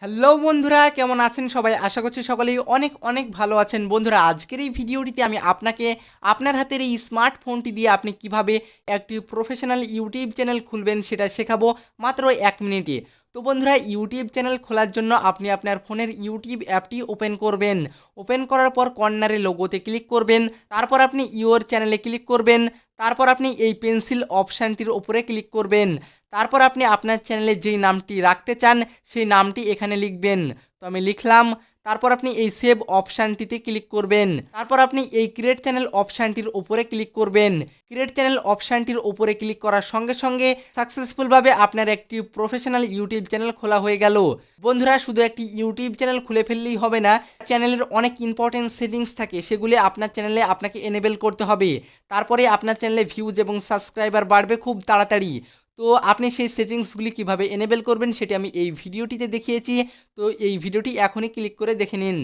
Hello বন্ধুরা, কেমন আছেন সবাই? আশা করছি সকলেই অনেক অনেক ভালো আছেন। বন্ধুরা, আজকের এই ভিডিওটিতে আমি আপনাকে আপনার হাতের এই স্মার্টফোনটি দিয়ে আপনি কিভাবে একটি প্রফেশনাল ইউটিউব চ্যানেল খুলবেন সেটা শেখাবো মাত্র 1 মিনিটে। তো বন্ধুরা, ইউটিউব চ্যানেল খোলার জন্য আপনি আপনার ফোনের ইউটিউব অ্যাপটি ওপেন করবেন। ওপেন করার পর কর্নারে লোগোতে ক্লিক করবেন। তারপর আপনি ইওর চ্যানেলে ক্লিক করবেন। তারপর আপনি এই পেন্সিল অপশানটির ওপরে ক্লিক করবেন। তারপর আপনি আপনার চ্যানেলে যেই নামটি রাখতে চান সেই নামটি এখানে লিখবেন। তো আমি লিখলাম। তারপর আপনি এই সেভ অপশানটিতে ক্লিক করবেন। তারপর আপনি এই ক্রিয়েট চ্যানেল অপশানটির উপরে ক্লিক করবেন। ক্রিয়েট চ্যানেল অপশানটির উপরে ক্লিক করার সঙ্গে সঙ্গে সাকসেসফুলভাবে আপনার একটি প্রফেশনাল ইউটিউব চ্যানেল খোলা হয়ে গেল। বন্ধুরা, শুধু একটি ইউটিউব চ্যানেল খুলে ফেললেই হবে না, চ্যানেলের অনেক ইম্পর্টেন্ট সেটিংস থাকে, সেগুলি আপনার চ্যানেলে আপনাকে এনেবেল করতে হবে। তারপরে আপনার চ্যানেলে ভিউজ এবং সাবস্ক্রাইবার বাড়বে খুব তাড়াতাড়ি। তো আপনি সেই সেটিংসগুলি কিভাবে এনেবেল করবেন সেটি আমি এই ভিডিওটিতে দেখিয়েছি। তো এই ভিডিওটি এখনই ক্লিক করে দেখে নিন।